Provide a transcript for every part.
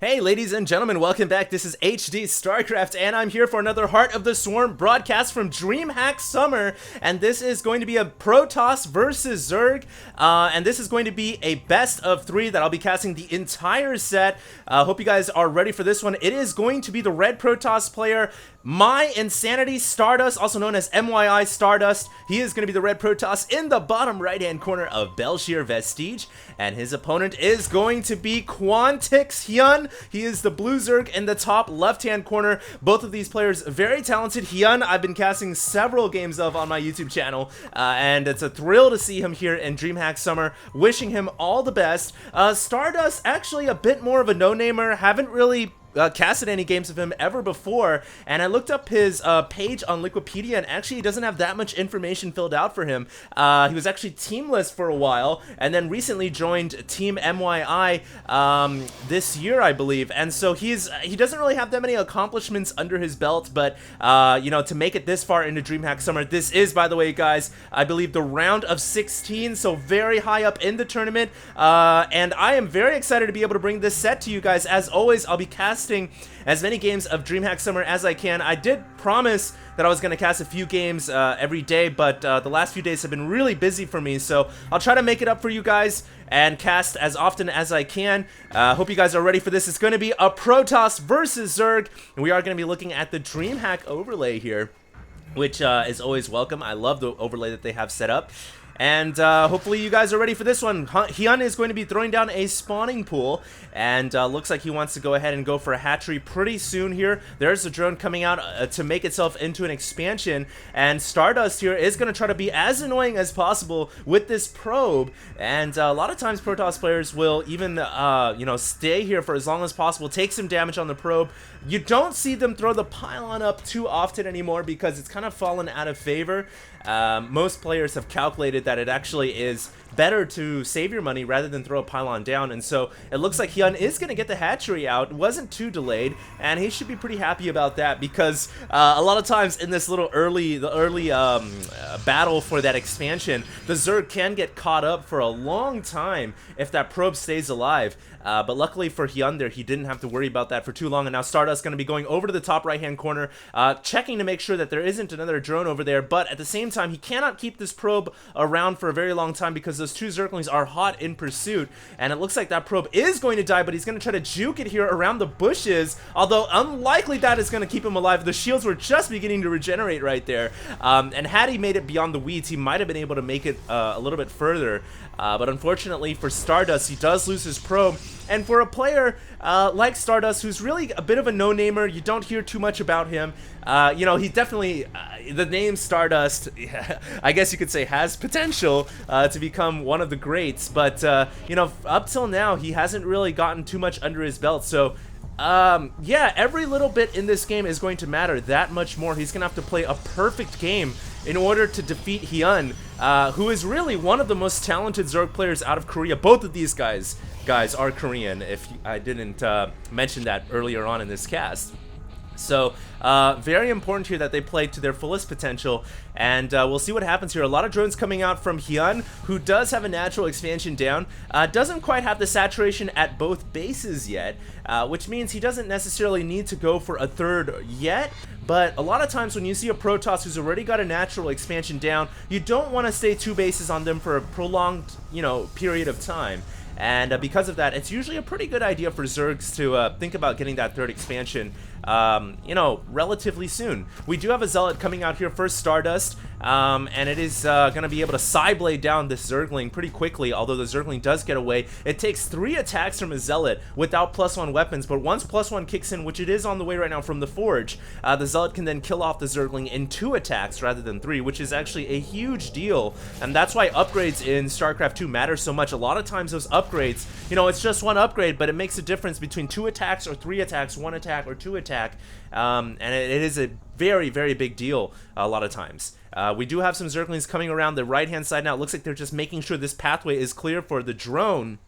Hey ladies and gentlemen, welcome back. This is HD Starcraft and I'm here for another Heart of the Swarm broadcast from DreamHack Summer, and this is going to be a Protoss versus Zerg, and this is going to be a best of 3 that I'll be casting the entire set. Hope you guys are ready for this one. It is going to be the red Protoss player, My Insanity Stardust, also known as MYI Stardust. He is going to be the red Protoss in the bottom right hand corner of Belshir Vestige, and his opponent is going to be Quantix Hyun. He is the blue Zerg in the top left-hand corner. Both of these players very talented. Hyun, I've been casting several games of on my YouTube channel, and it's a thrill to see him here in DreamHack Summer. Wishing him all the best. Stardust, actually a bit more of a no-namer. Haven't really casted any games of him ever before, and I looked up his page on Wikipedia, and actually he doesn't have that much information filled out for him. He was actually teamless for a while, and then recently joined Team MYI this year, I believe, and so he doesn't really have that many accomplishments under his belt, but you know, to make it this far into DreamHack Summer, this is, by the way, guys, I believe the round of 16, so very high up in the tournament, and I am very excited to be able to bring this set to you guys. As always, I'll be casting as many games of DreamHack Summer as I can. I did promise that I was going to cast a few games every day, but the last few days have been really busy for me, so I'll try to make it up for you guys and cast as often as I can. Hope you guys are ready for this. It's going to be a Protoss versus Zerg, and we are going to be looking at the DreamHack overlay here, which is always welcome. I love the overlay that they have set up. And hopefully you guys are ready for this one. Hyun is going to be throwing down a spawning pool, and looks like he wants to go ahead and go for a hatchery pretty soon here. There's a drone coming out to make itself into an expansion, and Stardust here is going to try to be as annoying as possible with this probe. And a lot of times Protoss players will even you know, stay here for as long as possible, take some damage on the probe. You don't see them throw the pylon up too often anymore because it's kind of fallen out of favor. Most players have calculated that it actually is better to save your money rather than throw a pylon down, and so it looks like Hyun is going to get the hatchery out. It wasn't too delayed, and he should be pretty happy about that because a lot of times in this little early battle for that expansion, the Zerg can get caught up for a long time if that probe stays alive. But luckily for Hyun there, he didn't have to worry about that for too long, and now Stardust is going to be going over to the top right-hand corner, checking to make sure that there isn't another drone over there, but at the same time, he cannot keep this probe around for a very long time because those two Zerglings are hot in pursuit, and it looks like that probe is going to die, but he's going to try to juke it here around the bushes, although unlikely that is going to keep him alive. The shields were just beginning to regenerate right there, and had he made it beyond the weeds, he might have been able to make it a little bit further, but unfortunately for Stardust, he does lose his probe. And for a player like Stardust, who's really a bit of a no-namer, you don't hear too much about him. You know, he definitely, the name Stardust, I guess you could say, has potential to become one of the greats. But, you know, up till now, he hasn't really gotten too much under his belt. So, yeah, every little bit in this game is going to matter that much more. He's going to have to play a perfect game in order to defeat Hyun, who is really one of the most talented Zerg players out of Korea. Both of these guys are Korean, if I didn't mention that earlier on in this cast. So, very important here that they play to their fullest potential, and we'll see what happens here. A lot of drones coming out from Hyun, who does have a natural expansion down, doesn't quite have the saturation at both bases yet, which means he doesn't necessarily need to go for a third yet, but a lot of times when you see a Protoss who's already got a natural expansion down, you don't want to stay 2 bases on them for a prolonged, you know, period of time. And because of that, it's usually a pretty good idea for Zergs to think about getting that third expansion, you know, relatively soon. We do have a Zealot coming out here for Stardust, and it is going to be able to Psyblade down this Zergling pretty quickly, although the Zergling does get away. It takes 3 attacks from a Zealot without +1 weapons, but once +1 kicks in, which it is on the way right now from the Forge, the Zealot can then kill off the Zergling in 2 attacks rather than 3, which is actually a huge deal, and that's why upgrades in StarCraft 2 matter so much. A lot of times those upgrades, you know, it's just 1 upgrade, but it makes a difference between 2 attacks or 3 attacks, 1 attack or 2 attack, and it is a very, very big deal a lot of times. We do have some Zerglings coming around the right-hand side now. It looks like they're just making sure this pathway is clear for the drone.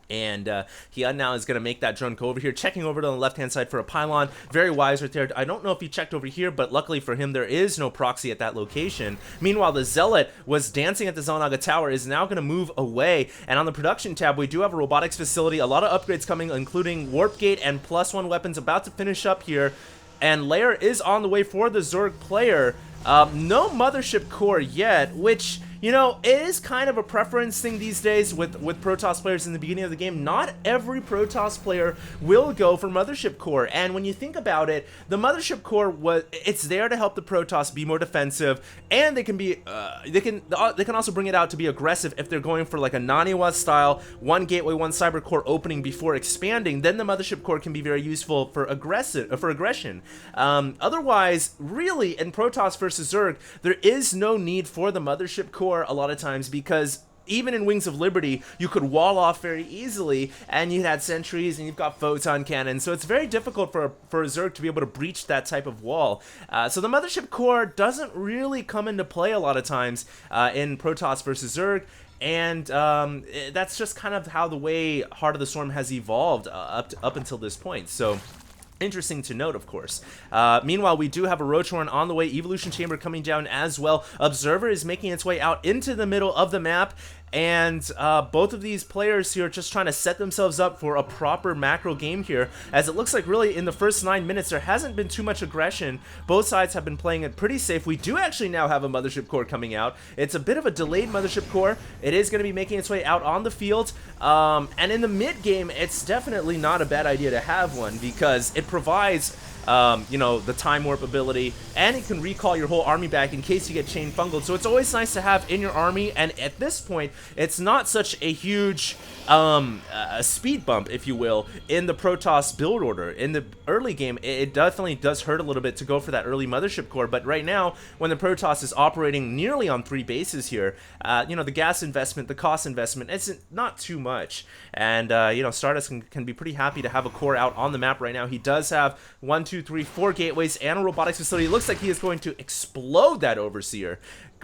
And Hyun now is going to make that drone go over here, checking over to the left-hand side for a pylon. Very wise right there. I don't know if he checked over here, but luckily for him, there is no proxy at that location. Meanwhile, the Zealot was dancing at the Xel'Naga Tower, is now going to move away. And on the production tab, we do have a robotics facility. A lot of upgrades coming, including Warp Gate and +1 weapons about to finish up here. And Lair is on the way for the Zerg player. No Mothership Core yet, which, you know, it is kind of a preference thing these days with Protoss players in the beginning of the game. Not every Protoss player will go for Mothership Core, and when you think about it, the Mothership Core it's there to help the Protoss be more defensive, and they can be they can also bring it out to be aggressive if they're going for like a Naniwa style 1 gateway 1 cyber core opening before expanding. Then the Mothership Core can be very useful for aggression. Otherwise, really, in Protoss versus Zerg, there is no need for the Mothership Core a lot of times, because even in Wings of Liberty, you could wall off very easily, and you had sentries, and you've got photon cannons, so it's very difficult for a Zerg to be able to breach that type of wall. So the Mothership Core doesn't really come into play a lot of times in Protoss versus Zerg, and that's just kind of how the way Heart of the Storm has evolved up until this point. So interesting to note, of course. Meanwhile, we do have a Rotorn on the way, Evolution Chamber coming down as well. Observer is making its way out into the middle of the map, and both of these players here are just trying to set themselves up for a proper macro game here, as it looks like really in the first 9 minutes there hasn't been too much aggression. Both sides have been playing it pretty safe. We do actually now have a Mothership Core coming out. It's a bit of a delayed Mothership Core. It is going to be making its way out on the field, and in the mid game it's definitely not a bad idea to have one, because it provides you know, the time warp ability, and it can recall your whole army back in case you get chain fungled. So it's always nice to have in your army, and at this point, it's not such a huge speed bump, if you will, in the Protoss build order. In the early game, it definitely does hurt a little bit to go for that early Mothership Core, but right now, when the Protoss is operating nearly on 3 bases here, you know, the gas investment, the cost investment, it's not too much. And, you know, Stardust can be pretty happy to have a core out on the map right now. He does have 1, 2, 3, 4 gateways and a robotics facility. It looks like he is going to explode that Overseer.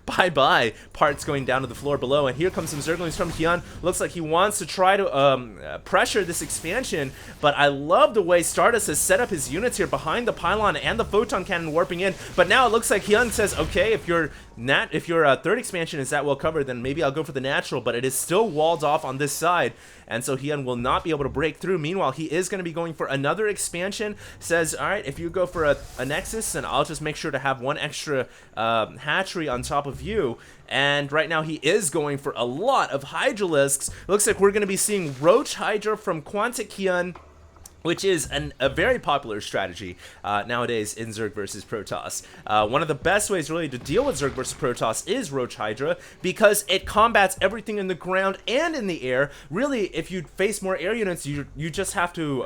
Bye-bye. Parts going down to the floor below, and here comes some Zerglings from Hyun. Looks like he wants to try to pressure this expansion, but I love the way Stardust has set up his units here behind the pylon and the photon cannon warping in. But now it looks like Hyun says, okay, if your third expansion is that well covered, then maybe I'll go for the natural, but it is still walled off on this side, and so Hyun will not be able to break through. Meanwhile, he is going to be going for another expansion. Says, all right, if you go for a Nexus, then I'll just make sure to have 1 extra hatchery on top of you. And right now he is going for a lot of Hydralisks. Looks like we're going to be seeing Roach Hydra from Quantic Hyun, which is a very popular strategy nowadays in Zerg versus Protoss. One of the best ways really to deal with Zerg versus Protoss is Roach Hydra, because it combats everything in the ground and in the air. Really, if you face more air units, you just have to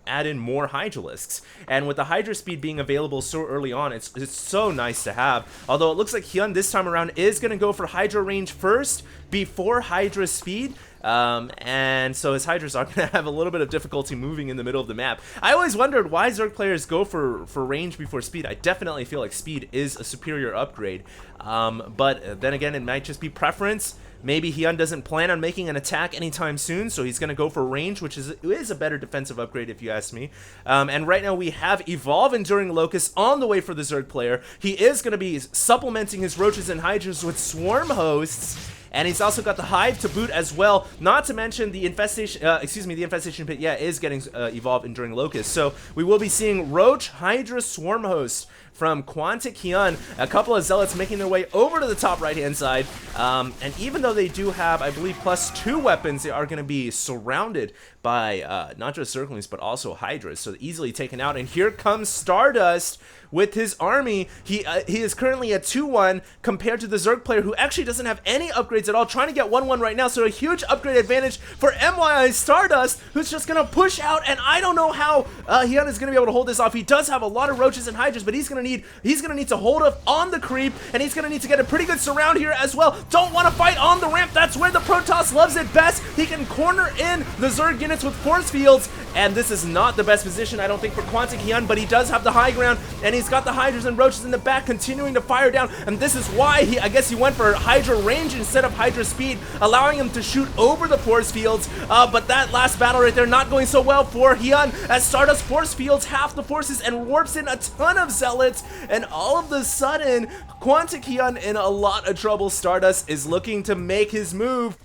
add in more Hydralisks. And with the Hydra speed being available so early on, it's so nice to have. Although it looks like Hyun this time around is going to go for Hydra range first before Hydra speed. And so his Hydras are going to have a little bit of difficulty moving in the middle of the map. I always wondered why Zerg players go for range before speed. I definitely feel like speed is a superior upgrade, but then again, it might just be preference. Maybe Hyun doesn't plan on making an attack anytime soon, so he's going to go for range, which is a better defensive upgrade if you ask me. And right now we have Evolve Enduring Locust on the way for the Zerg player. He is going to be supplementing his Roaches and Hydras with Swarm Hosts, and he's also got the Hive to boot as well. Not to mention the Infestation, the Infestation Pit, yeah, is getting Evolve Enduring Locust. So we will be seeing Roach, Hydra, Swarm Host from Quantic Hyun. A couple of Zealots making their way over to the top right-hand side. And even though they do have, I believe, +2 weapons, they are going to be surrounded by not just Zerglings, but also Hydras, so easily taken out. And here comes Stardust with his army. He is currently at 2-1 compared to the Zerg player, who actually doesn't have any upgrades at all, trying to get 1-1 right now. So a huge upgrade advantage for MYI Stardust, who's just going to push out, and I don't know how Hyun is going to be able to hold this off. He does have a lot of Roaches and Hydras, but he's going to need to hold up on the creep, and he's going to need to get a pretty good surround here as well. Don't want to fight on the ramp. That's where the Protoss loves it best. He can corner in the Zerg unit units with force fields, and this is not the best position, I don't think, for Quantic Hyun, but he does have the high ground, and he's got the Hydras and Roaches in the back continuing to fire down, and this is why I guess he went for Hydra range instead of Hydra speed, allowing him to shoot over the force fields, but that last battle right there not going so well for Hyun, as Stardust force fields half the forces and warps in a ton of Zealots, and all of a sudden, Quantic Hyun in a lot of trouble. Stardust is looking to make his move.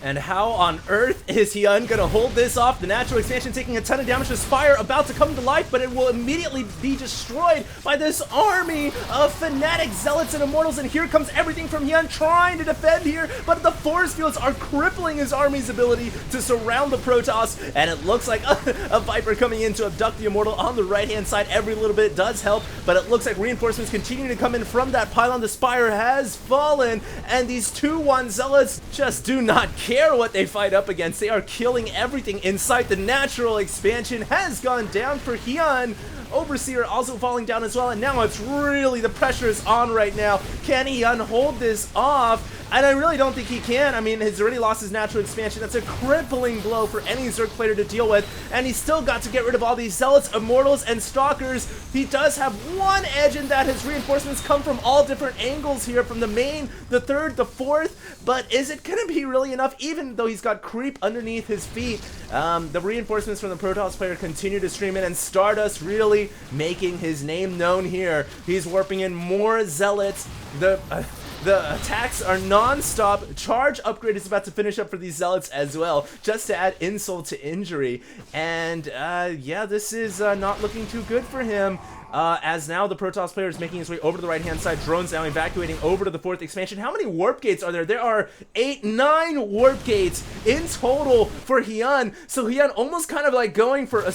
And how on earth is Hyun gonna hold this off? The natural expansion taking a ton of damage. This fire about to come to life, but it will immediately be destroyed by this army of fanatic Zealots and Immortals. And here comes everything from Hyun trying to defend here, but the force fields are crippling his army's ability to surround the Protoss. And it looks like a Viper coming in to abduct the Immortal on the right-hand side. Every little bit does help, but it looks like reinforcements continue to come in from that pylon. The Spire has fallen, and these 2-1 Zealots just do not care what they fight up against. They are killing everything in sight. The natural expansion has gone down for Hyun. Overseer also falling down as well, and now it's really, the pressure is on right now. Can Hyun hold this off? And I really don't think he can. I mean, he's already lost his natural expansion. That's a crippling blow for any Zerg player to deal with, and he's still got to get rid of all these Zealots, Immortals, and Stalkers. He does have one edge in that his reinforcements come from all different angles here, from the main, the third, the fourth, but is it gonna be really enough, even though he's got creep underneath his feet? The reinforcements from the Protoss player continue to stream in, and Stardust really making his name known here. He's warping in more Zealots. The attacks are non-stop. Charge upgrade is about to finish up for these Zealots as well, just to add insult to injury. And yeah, this is not looking too good for him. As now the Protoss player is making his way over to the right-hand side. Drones now evacuating over to the 4th expansion. How many warp gates are there? There are 9 warp gates in total for Hyun. So Hyun almost kind of like going for a...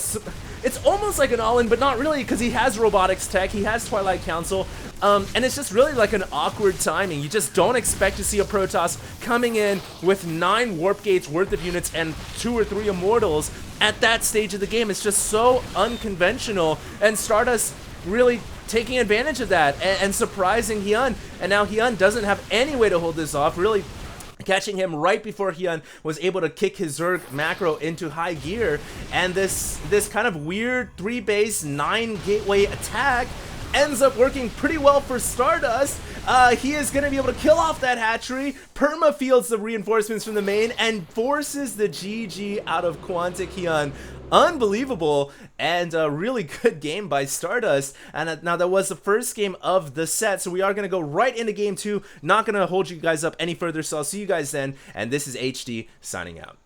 It's almost like an all-in, but not really, because he has robotics tech, he has Twilight Council, and it's just really like an awkward timing. You just don't expect to see a Protoss coming in with 9 warp gates worth of units and 2 or 3 Immortals at that stage of the game. It's just so unconventional, and Stardust really taking advantage of that and surprising Hyun, and now Hyun doesn't have any way to hold this off, really catching him right before Hyun was able to kick his Zerg macro into high gear, and this kind of weird 3-base 9 gateway attack ends up working pretty well for Stardust. He is going to be able to kill off that hatchery, perma-fields the reinforcements from the main, and forces the GG out of Quantic Hyun. Unbelievable, and a really good game by Stardust. And now that was the first game of the set, so we are going to go right into game 2. Not going to hold you guys up any further, so I'll see you guys then, and this is HD signing out.